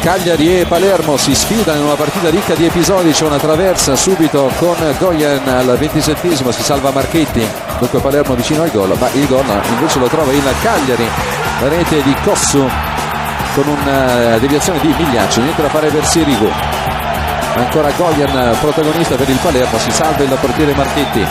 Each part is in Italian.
Cagliari e Palermo si sfidano in una partita ricca di episodi. C'è una traversa subito con Goyen al 27esimo, si salva Marchetti, dunque Palermo vicino al gol, ma il gol invece lo trova il Cagliari, la rete di Cossu con una deviazione di Migliaccio, niente da fare per Sirigu. Ancora Goyen protagonista per il Palermo, si salva il portiere Marchetti.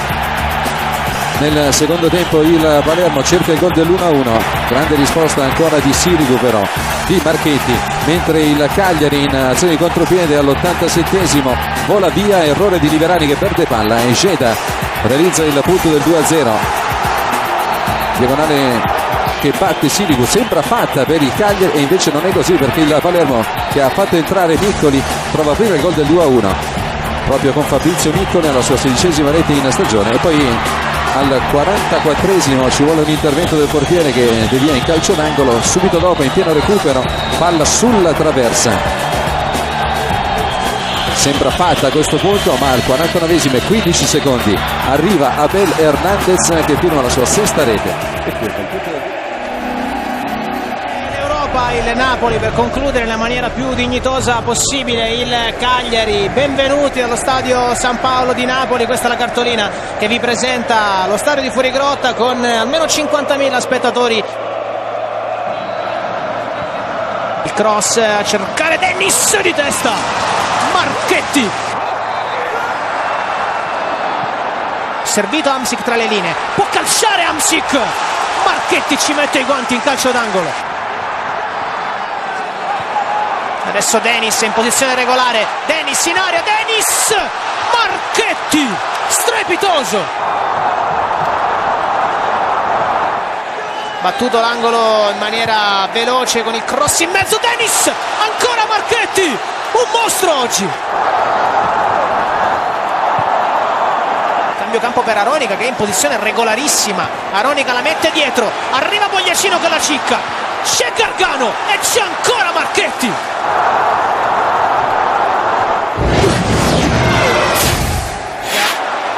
Nel secondo tempo il Palermo cerca il gol dell'1-1, grande risposta ancora di Sirigu, però di Marchetti, mentre il Cagliari in azione di contropiede all'87esimo vola via, errore di Liverani che perde palla e Geda realizza il punto del 2-0. Diagonale che batte Sirigu, sembra fatta per il Cagliari e invece non è così, perché il Palermo, che ha fatto entrare Miccoli, trova prima il gol del 2-1 proprio con Fabrizio Miccoli alla sua 16ª rete in stagione, e poi al 44esimo ci vuole un intervento del portiere che devia in calcio d'angolo. Subito dopo, in pieno recupero, palla sulla traversa, sembra fatta a questo punto, ma al 49esimo e 15 secondi arriva Abel Hernandez che firma la sua 6ª rete. Il Napoli per concludere nella maniera più dignitosa possibile il Cagliari. Benvenuti allo stadio San Paolo di Napoli, questa è la cartolina che vi presenta lo stadio di Fuorigrotta con almeno 50.000 spettatori. Il cross a cercare Dennis di testa, Marchetti, servito Hamsik tra le linee, può calciare Hamsik, Marchetti ci mette i guanti in calcio d'angolo. Adesso Dennis è in posizione regolare, Dennis in area, Dennis, Marchetti, strepitoso, battuto l'angolo in maniera veloce con il cross in mezzo, Dennis, ancora Marchetti, un mostro oggi. Cambio campo per Aronica che è in posizione regolarissima, Aronica la mette dietro, arriva Bogliacino con la cicca, c'è Gargano e c'è ancora Marchetti.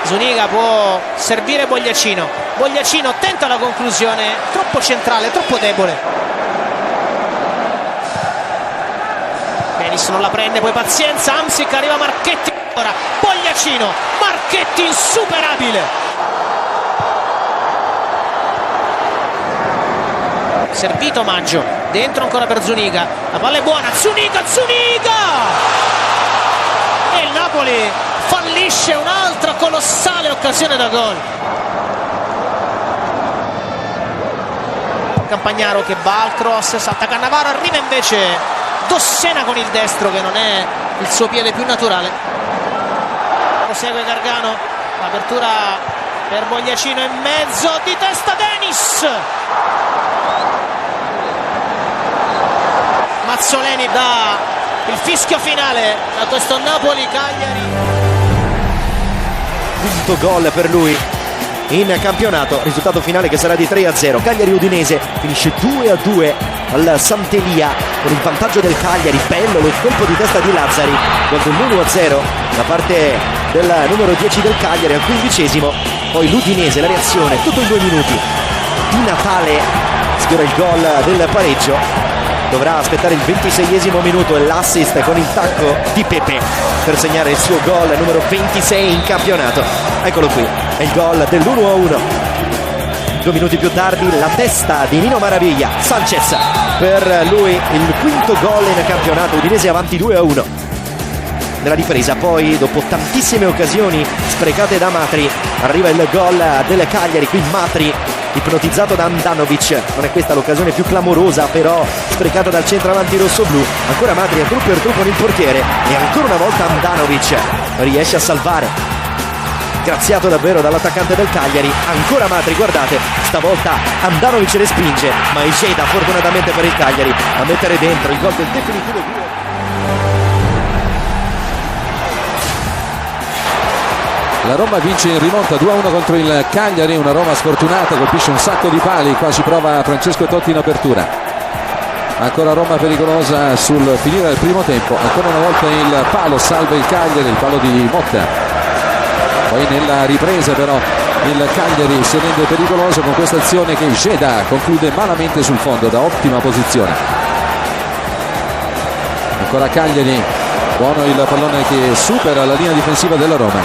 Zuniga può servire Bogliacino, Bogliacino tenta la conclusione, troppo centrale, troppo debole. Dennis non la prende, poi pazienza, Hamsik, arriva Marchetti, ora Bogliacino, Marchetti insuperabile. Servito Maggio, dentro ancora per Zuniga, la palla è buona, Zuniga, e il Napoli fallisce un'altra colossale occasione da gol. Campagnaro che va al cross, salta Cannavaro, arriva invece Dossena con il destro che non è il suo piede più naturale. Prosegue Gargano, l'apertura per Bogliacino in mezzo, di testa Dennis. Mazzoleni dà il fischio finale a questo Napoli-Cagliari. Quinto gol per lui in campionato, risultato finale che sarà di 3-0. Cagliari-Udinese finisce 2-2 al Santelia con il vantaggio del Cagliari. Bello lo colpo di testa di Lazzari, gol dell'1-0 da parte del numero 10 del Cagliari al 15esimo. Poi l'Udinese, la reazione, tutto in 2 minuti. Di Natale sfiora il gol del pareggio. Dovrà aspettare il 26esimo minuto e l'assist con il tacco di Pepe per segnare il suo gol numero 26 in campionato. Eccolo qui, è il gol dell'1-1. 2 minuti più tardi la testa di Nino Maraviglia, Sanchez, per lui il quinto gol in campionato, Udinese avanti 2-1. Nella ripresa poi, dopo tantissime occasioni sprecate da Matri, arriva il gol del Cagliari. Qui Matri ipnotizzato da Andanovic, non è questa l'occasione più clamorosa però sprecata dal centravanti rossoblù. Ancora Matri a tu per tu con il portiere e ancora una volta Andanovic riesce a salvare, graziato davvero dall'attaccante del Cagliari. Ancora Matri, guardate, stavolta Andanovic respinge, ma è Geda fortunatamente per il Cagliari a mettere dentro il gol del definitivo 2. La Roma vince in rimonta 2-1 contro il Cagliari, una Roma sfortunata, colpisce un sacco di pali, qua ci prova Francesco Totti in apertura. Ancora Roma pericolosa sul finire del primo tempo, ancora una volta il palo salva il Cagliari, il palo di Motta. Poi nella ripresa però il Cagliari si rende pericoloso con questa azione che Geda conclude malamente sul fondo da ottima posizione. ancora Cagliari, buono il pallone che supera la linea difensiva della Roma.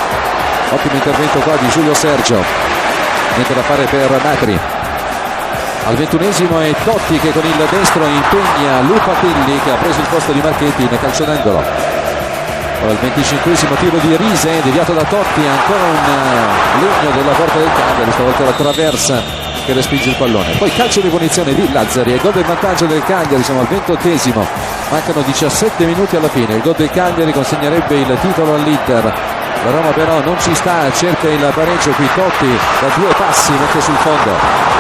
Ottimo intervento qua di Giulio Sergio, niente da fare per Matri. Al 21esimo è Totti che con il destro impegna Lupatelli, che ha preso il posto di Marchetti in calcio d'angolo. Al 25esimo tiro di Rise, deviato da Totti, ancora un legno della porta del Cagliari, stavolta la traversa che respinge il pallone. Poi calcio di punizione di Lazzari e gol del vantaggio del Cagliari. Siamo al 28esimo, mancano 17 minuti alla fine. Il gol del Cagliari consegnerebbe il titolo all'Inter. La Roma però non ci sta, cerca il pareggio. Qui Totti da 2 passi mette sul fondo.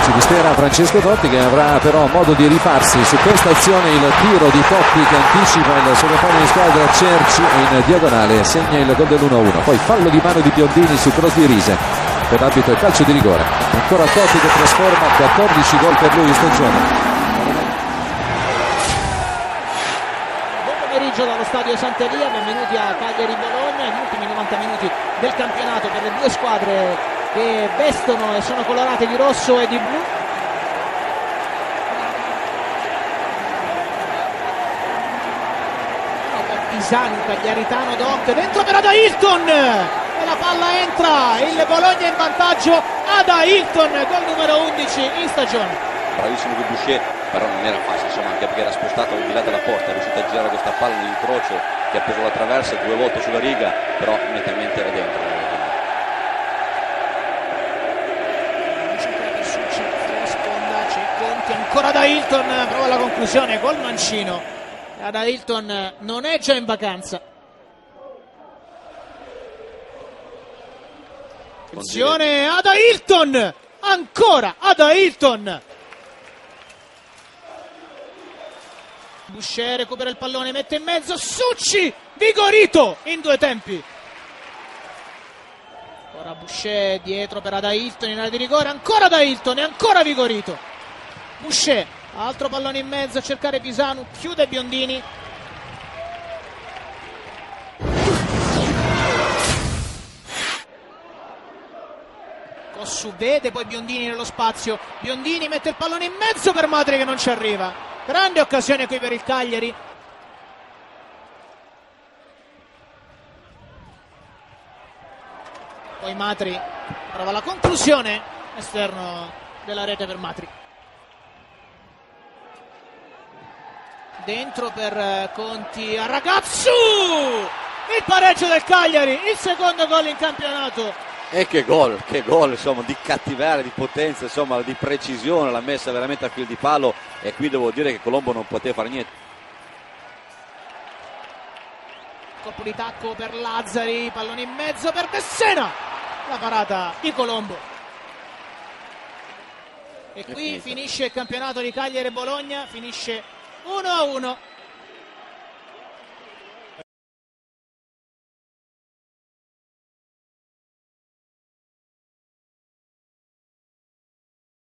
Si dispera Francesco Totti, che avrà però modo di rifarsi su questa azione. Il tiro di Totti che anticipa il suo compagno di squadra Cerci in diagonale, segna il gol dell'1-1. Poi fallo di mano di Biondini su cross di Rise. Per l'arbitro è calcio di rigore. Ancora Totti che trasforma, 14 gol per lui in stagione. Buon pomeriggio dallo stadio Sant'Elia, benvenuti a Cagliari Bologna, gli ultimi 90 minuti del campionato per le due squadre che vestono e sono colorate di rosso e di blu. Pisani, Cagliaritano, Doc, dentro per Ada Hilton e la palla entra, il Bologna in vantaggio. Ada Hilton, gol numero 11 in stagione. Bravissimo di Boucher, però non era facile, insomma, anche perché era spostato al di là della porta, è riuscito a girare questa palla nell'incrocio che ha preso la traversa 2 volte sulla riga, però nettamente era dentro. Ancora Ada Hilton, prova la conclusione col mancino. Ada Hilton non è già in vacanza. Attenzione, Ada Hilton, ancora Ada Hilton. Boucher recupera il pallone, mette in mezzo Succi, vigorito in 2 tempi. Ora Boucher dietro per Ada Hilton in area di rigore, ancora Ada Hilton e ancora vigorito. Boucher, altro pallone in mezzo a cercare Pisanu, chiude Biondini. Cossu vede poi Biondini nello spazio, Biondini mette il pallone in mezzo per Matri che non ci arriva. Grande occasione qui per il Cagliari. Poi Matri prova la conclusione, esterno della rete per Matri. Dentro per Conti a Ragazzu, il pareggio del Cagliari, il secondo gol in campionato. E che gol, insomma, di cattiveria, di potenza, insomma, di precisione, l'ha messa veramente a fil di palo e qui devo dire che Colombo non poteva fare niente. Colpo di tacco per Lazzari, pallone in mezzo per Dessena, la parata di Colombo. E qui finisce il campionato di Cagliari e Bologna, finisce 1-1.